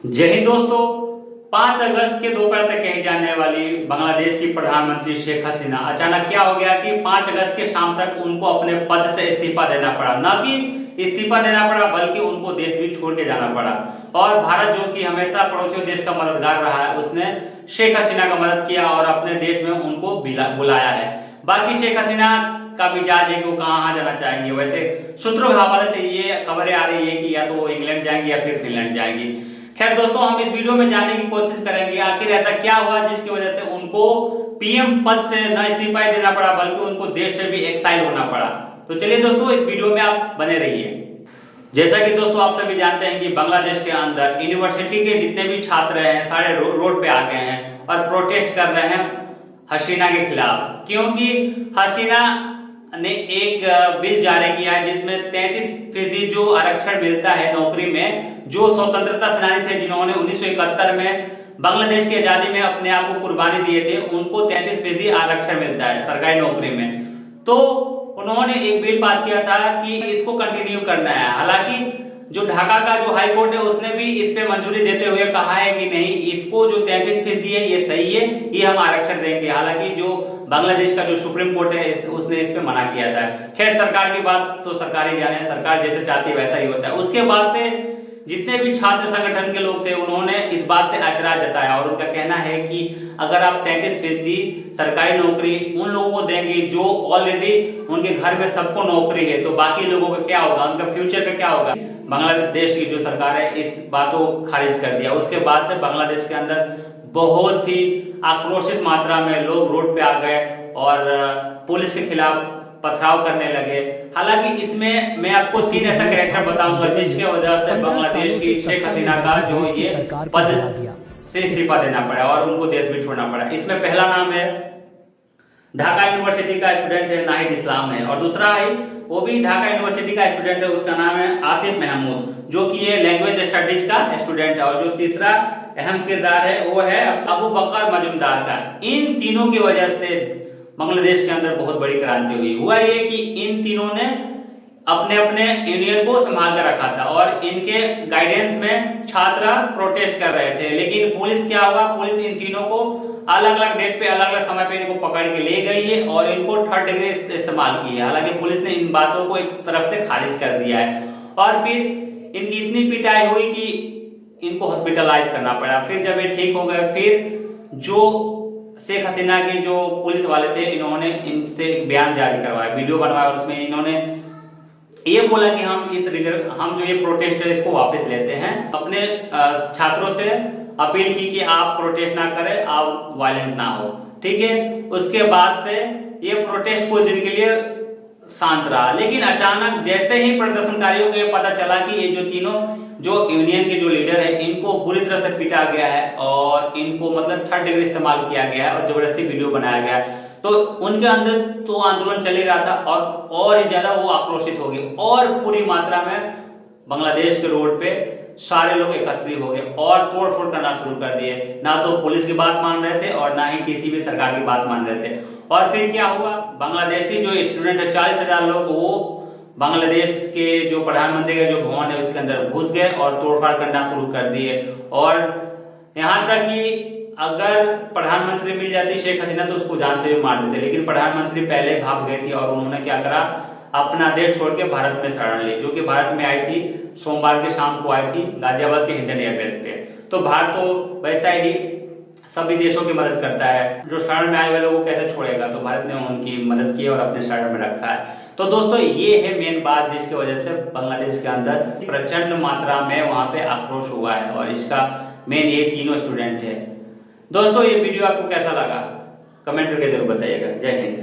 जय हिंद दोस्तों। 5 अगस्त के दोपहर तक कही जाने वाली बांग्लादेश की प्रधानमंत्री शेख हसीना अचानक क्या हो गया कि 5 अगस्त के शाम तक उनको अपने पद से इस्तीफा देना पड़ा। न कि इस्तीफा देना पड़ा बल्कि उनको देश भी छोड़ के जाना पड़ा। और भारत जो कि हमेशा पड़ोसी देश का मददगार रहा है, उसने शेख हसीना का मदद किया और अपने देश में उनको बुलाया है। बाकी शेख हसीना का मिजाज है कि वो कहाँ जाना चाहेंगे। वैसे सूत्रों के हवाले से ये खबरें आ रही है कि या तो वो इंग्लैंड जाएंगे या फिर फिनलैंड जाएंगी। खैर दोस्तों, हम इस वीडियो में जानने की कोशिश करेंगे आखिर ऐसा क्या हुआ जिसकी वजह से उनको पीएम पद से न इस्तीफा देना पड़ा बल्कि उनको देश से भी एक्साइल होना पड़ा। तो चलिए दोस्तों, इस वीडियो में आप बने रहिए। जैसा कि दोस्तों आप सभी जानते हैं कि बांग्लादेश के अंदर यूनिवर्सिटी के जितने भी छात्र हैं सारे रोड पे आ गए हैं और प्रोटेस्ट कर रहे हैं हसीना के खिलाफ, क्योंकि हसीना ने एक बिल जारी किया है जिसमें 33% जो आरक्षण मिलता है नौकरी में। जो स्वतंत्रता सेनानी थे जिन्होंने 1971 में बांग्लादेश की आजादी में अपने आप को कुर्बानी दिए थे, उनको 33% आरक्षण मिलता है सरकारी नौकरी में। तो उन्होंने एक बिल पास किया था कि इसको कंटिन्यू करना है। हालांकि जो ढाका का जो हाई कोर्ट है उसने भी इस पे मंजूरी देते हुए कहा है कि नहीं, इसको जो 33% है ये सही है, ये हम आरक्षण देंगे। हालांकि जो बांग्लादेश का जो सुप्रीम कोर्ट है उसने इस पे मना किया था। खैर, सरकार की बात तो सरकार ही जाने, सरकार जैसे चाहती है वैसा ही होता है। उसके बाद से जितने भी छात्र संगठन के लोग थे उन्होंने इस बात से ऐतराज जताया और उनका कहना है कि अगर आप 33% सरकारी नौकरी उन लोगों को देंगे जो ऑलरेडी उनके घर में सबको नौकरी है, तो बाकी लोगों का क्या होगा, उनका फ्यूचर का क्या होगा। बांग्लादेश की जो सरकार है इस बात को खारिज कर दिया। उसके बाद से बांग्लादेश के अंदर बहुत ही आक्रोशित मात्रा में लोग रोड पे आ गए और पुलिस के खिलाफ पथराव करने लगे। हालांकि इसमें मैं आपको 3 ऐसा कैरेक्टर बताऊंगा जिसके वजह से बांग्लादेश की शेख हसीना का जो ये पद से इस्तीफा देना पड़ा और उनको देश भी छोड़ना पड़ा। इसमें पहला नाम है ढाका यूनिवर्सिटी का स्टूडेंट है नाहिद इस्लाम है, और दूसरा है वो भी ढाका यूनिवर्सिटी का स्टूडेंट है, उसका नाम है आसिफ महमूद जो कि ये लैंग्वेज स्टडीज का स्टूडेंट है। और जो तीसरा अहम किरदार है वो है अबू बकर मजूमदार का। इन तीनों की वजह से बांग्लादेश के अंदर बहुत बड़ी क्रांति हुई। हुआ ये कि इन तीनों ने अपने अपने यूनियन को संभाल कर रखा था और इनके गाइडेंस में छात्र प्रोटेस्ट कर रहे थे। लेकिन पुलिस क्या हुआ, पुलिस इन तीनों को अलग अलग डेट पे अलग अलग समय पे इनको पकड़ के ले गई है और इनको 3rd डिग्री इस्तेमाल की है। हालांकि पुलिस ने इन बातों को एक तरफ से खारिज कर दिया है और फिर इनकी इतनी पिटाई हुई कि इनको हॉस्पिटलाइज करना पड़ा। फिर जब ये ठीक हो गए, फिर जो शेख हसीना के जो पुलिस वाले थे इन्होंने इनसे एक बयान जारी करवाया, वीडियो बनवाया और उसमें इन्होंने ये बोला कि हम जो ये प्रोटेस्ट है इसको वापस लेते हैं। अपने छात्रों से अपील की कि आप प्रोटेस्ट ना करें, आप वायलेंट ना हो, ठीक है। उसके बाद से ये प्रोटेस्ट कुछ दिन के लिए शांत रहा। लेकिन अचानक जैसे ही प्रदर्शनकारियों को पता चला कि ये जो तीनों जो यूनियन के जो लीडर है इनको बुरी तरह से पीटा गया है और इनको मतलब 3rd डिग्री इस्तेमाल किया गया है और जबरदस्ती वीडियो बनाया गया है, तो उनके अंदर तो आंदोलन चल ही रहा था और ही ज्यादा वो आक्रोशित हो गए और पूरी मात्रा में बांग्लादेश के रोड पे सारे लोग एकत्रित हो गए और तोड़फोड़ करना शुरू कर दिए। ना तो पुलिस की बात मान रहे थे और ना ही किसी भी सरकार की बात मान रहे थे। और फिर क्या हुआ, बांग्लादेशी जो स्टूडेंट है 40,000 लोग वो बांग्लादेश के जो प्रधानमंत्री का जो भवन है उसके अंदर घुस गए और तोड़फाड़ करना शुरू कर दिए। और यहाँ तक कि अगर प्रधानमंत्री मिल जाती शेख हसीना तो उसको जान से भी मार देते, लेकिन प्रधानमंत्री पहले भाग गई थी और उन्होंने क्या करा, अपना देश छोड़ के भारत में शरण ली, जो कि भारत में आई थी सोमवार के शाम को आई थी गाजियाबाद के हिंडन एयरबेस पे। तो भारत तो वैसा ही सभी देशों की मदद करता है, जो शरण में आए हुए लोगों को कैसे छोड़ेगा, तो भारत ने उनकी मदद की और अपने शरण में रखा है। तो दोस्तों ये है मेन बात जिसकी वजह से बांग्लादेश के अंदर प्रचंड मात्रा में वहां पे आक्रोश हुआ है और इसका मेन ये तीनों स्टूडेंट है। दोस्तों ये वीडियो आपको कैसा लगा कमेंट करके जरूर बताइएगा। जय हिंद।